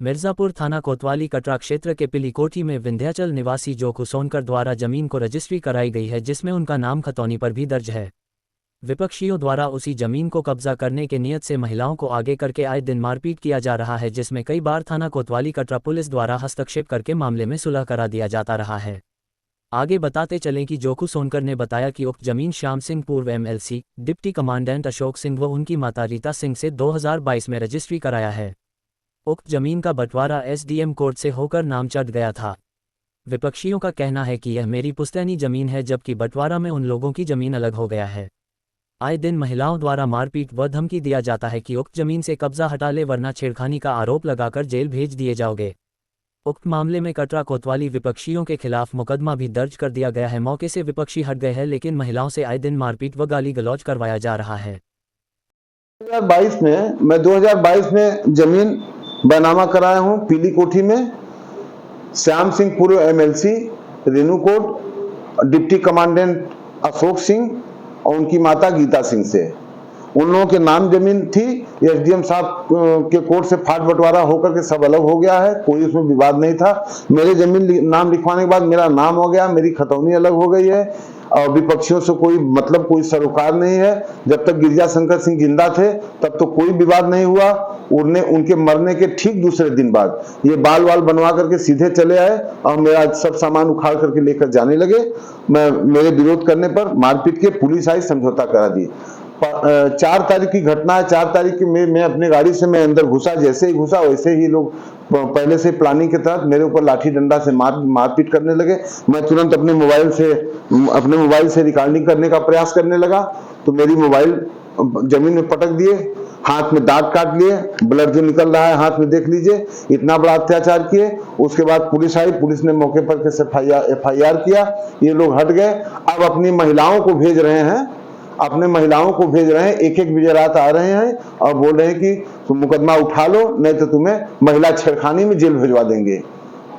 मिर्जापुर थाना कोतवाली कटरा क्षेत्र के पिलीकोठी में विंध्याचल निवासी जोखू सोनकर द्वारा जमीन को रजिस्ट्री कराई गई है, जिसमें उनका नाम खतौनी पर भी दर्ज है। विपक्षियों द्वारा उसी जमीन को कब्जा करने के नियत से महिलाओं को आगे करके आए दिन मारपीट किया जा रहा है, जिसमें कई बार थाना कोतवाली कटरा पुलिस द्वारा हस्तक्षेप करके मामले में सुलह करा दिया जाता रहा है। आगे बताते चलें कि जोखू सोनकर ने बताया कि उक्त जमीन श्याम सिंह पूर्व MLC, deputy commandant Ashok Singh व उनकी माता रीता सिंह से 2022 में रजिस्ट्री कराया है। उक्त जमीन का बंटवारा SDM कोर्ट से होकर नाम चढ़ गया था। विपक्षियों का कहना है कि यह मेरी पुश्तैनी जमीन है, जबकि बंटवारा में उन लोगों की जमीन अलग हो गया है। आए दिन महिलाओं द्वारा मारपीट व धमकी दिया जाता है कि उक्त जमीन से कब्जा हटा ले, वरना छेड़खानी का आरोप लगाकर जेल भेज दिए जाओगे। उक्त मामले में कटरा कोतवाली विपक्षियों के खिलाफ मुकदमा भी दर्ज कर दिया गया है। मौके से विपक्षी हट गए हैं, लेकिन महिलाओं से आए दिन मारपीट व गाली गलौज करवाया जा रहा है। 2022 में मैं 2022 में जमीन बैनामा कराया हूं पिलीकोठी में। श्याम सिंह पूर्व MLC, रेणु कोट, डिप्टी कमांडेंट अशोक सिंह और उनकी माता गीता सिंह से। उन लोगों के नाम जमीन थी, SDM साहब के कोर्ट से फाट बंटवारा होकर के सब अलग हो गया है, कोई उसमें विवाद नहीं था। मेरे जमीन नाम लिखवाने के बाद मेरा नाम हो गया, मेरी खतौनी अलग हो गई है और विपक्षियों से कोई मतलब कोई सरोकार नहीं है। जब तक गिरिजा शंकर सिंह जिंदा थे तब तो कोई विवाद नहीं हुआ। उनके मरने के ठीक दूसरे दिन बाद ये बाल वाल बनवा करके सीधे चले आए और मेरा सब सामान उखाड़ करके लेकर जाने लगे। मेरे विरोध करने पर मारपीट के पुलिस आई, समझौता करा दी। 4 तारीख की घटना है। 4 तारीख की मैं अपने गाड़ी से मैं अंदर घुसा, जैसे ही घुसा वैसे ही लोग पहले से प्लानिंग के तहत मेरे ऊपर लाठी डंडा से मारपीट करने लगे। मैं तुरंत अपने मोबाइल से रिकॉर्डिंग करने का प्रयास करने लगा तो मेरी मोबाइल जमीन में पटक दिए, हाथ में दांत काट लिए, ब्लड जो निकल रहा है हाथ में देख लीजिए। इतना बड़ा अत्याचार किए। उसके बाद पुलिस आई, पुलिस ने मौके पर FIR किया। ये लोग हट गए। अब अपनी महिलाओं को भेज रहे हैं, एक बजे रात आ रहे हैं और बोल रहे हैं कि तुम मुकदमा उठा लो, नहीं तो तुम्हें महिला छेड़खानी में जेल भिजवा देंगे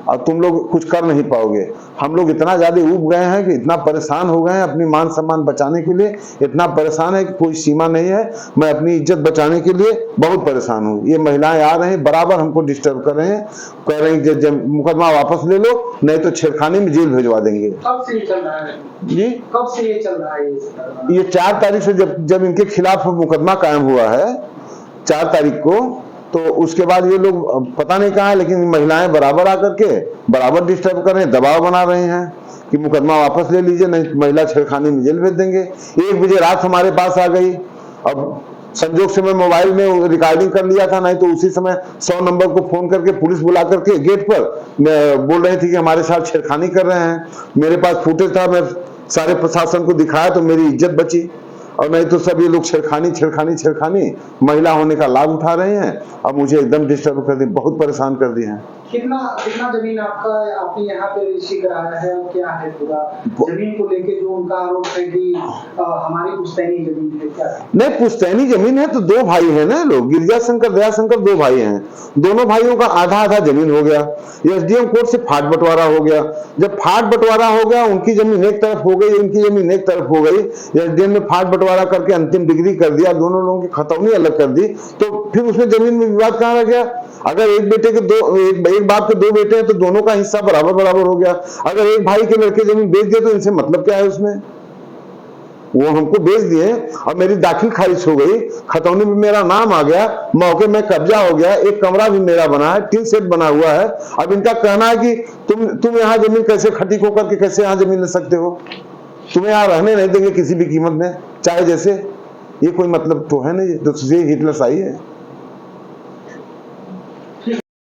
और तुम लोग कुछ कर नहीं पाओगे। हम लोग इतना ज्यादा उब गए हैं कि इतना परेशान हो गए हैं अपनी मान सम्मान बचाने के लिए, इतना परेशान है कि कोई सीमा नहीं है। मैं अपनी इज्जत बचाने के लिए बहुत परेशान हूँ। ये महिलाएं आ रहे हैं, बराबर हमको डिस्टर्ब कर रहे हैं, कह रहे हैं कि मुकदमा वापस ले लो, नहीं तो छेड़खानी में जेल भिजवा देंगे। कब से ये चल रहा है जी? कब से ये चल रहा है? ये 4 तारीख से जब इनके खिलाफ मुकदमा कायम हुआ है 4 तारीख को, तो उसके बाद ये लोग पता नहीं कहाँ है, लेकिन महिलाएं बराबर आकर के बराबर डिस्टर्ब कर रहे हैं, दबाव बना रहे हैं कि मुकदमा वापस ले लीजिए, नहीं महिला छेड़खानी में जेल भेज देंगे। 1 बजे रात हमारे पास आ गई। अब संजोग से मैं मोबाइल में रिकॉर्डिंग कर लिया था, नहीं तो उसी समय 100 नंबर को फोन करके पुलिस बुला करके गेट पर बोल रही थी कि हमारे साथ छेड़खानी कर रहे हैं। मेरे पास फुटेज था, मैं सारे प्रशासन को दिखाया तो मेरी इज्जत बची, और नहीं तो सब ये लोग छेड़खानी महिला होने का लाभ उठा रहे हैं। अब मुझे एकदम डिस्टर्ब कर दिए, बहुत परेशान कर दिए हैं। कितना जमीन आपने यहाँ पे रजिस्ट्री कराया है और क्या है पूरा जमीन को लेके जो उनका आरोप है कि हमारी पुश्तैनी जमीन है, क्या है? नहीं, पुश्तैनी जमीन है तो 2 भाई है ना लोग, गिरिजा शंकर दया शंकर 2 भाई हैं। दोनों भाइयों का आधा जमीन हो गया। SDM कोर्ट से फाट बंटवारा हो गया। जब फाट बंटवारा हो गया, उनकी जमीन एक तरफ हो गई, इनकी जमीन एक तरफ हो गई। SDM ने फाट बंटवारा करके अंतिम डिग्री कर दिया, दोनों लोगों की खतौनी अलग कर दी, तो फिर उसमें जमीन में विवाद कहाँ रह गया? अगर एक बाप के 2 बेटे हैं तो दोनों का हिस्सा बराबर हो गया। अगर एक भाई के लड़के जमीन बेच दिए तो इनसे मतलब क्या है उसमें? वो हमको बेच दिए और मेरी दाखिल खारिज हो गई, खतौनी में मेरा नाम आ गया, मौके में कब्जा हो गया, एक कमरा भी मेरा बना है, 3 सेट बना हुआ है। अब इनका कहना है कि तुम यहाँ जमीन कैसे खटीक होकर के कैसे यहाँ जमीन ले सकते हो? तुम्हें यहाँ रहने नहीं देंगे किसी भी कीमत में, चाहे जैसे। ये कोई मतलब तो है नहीं, तो हिटलर सही है।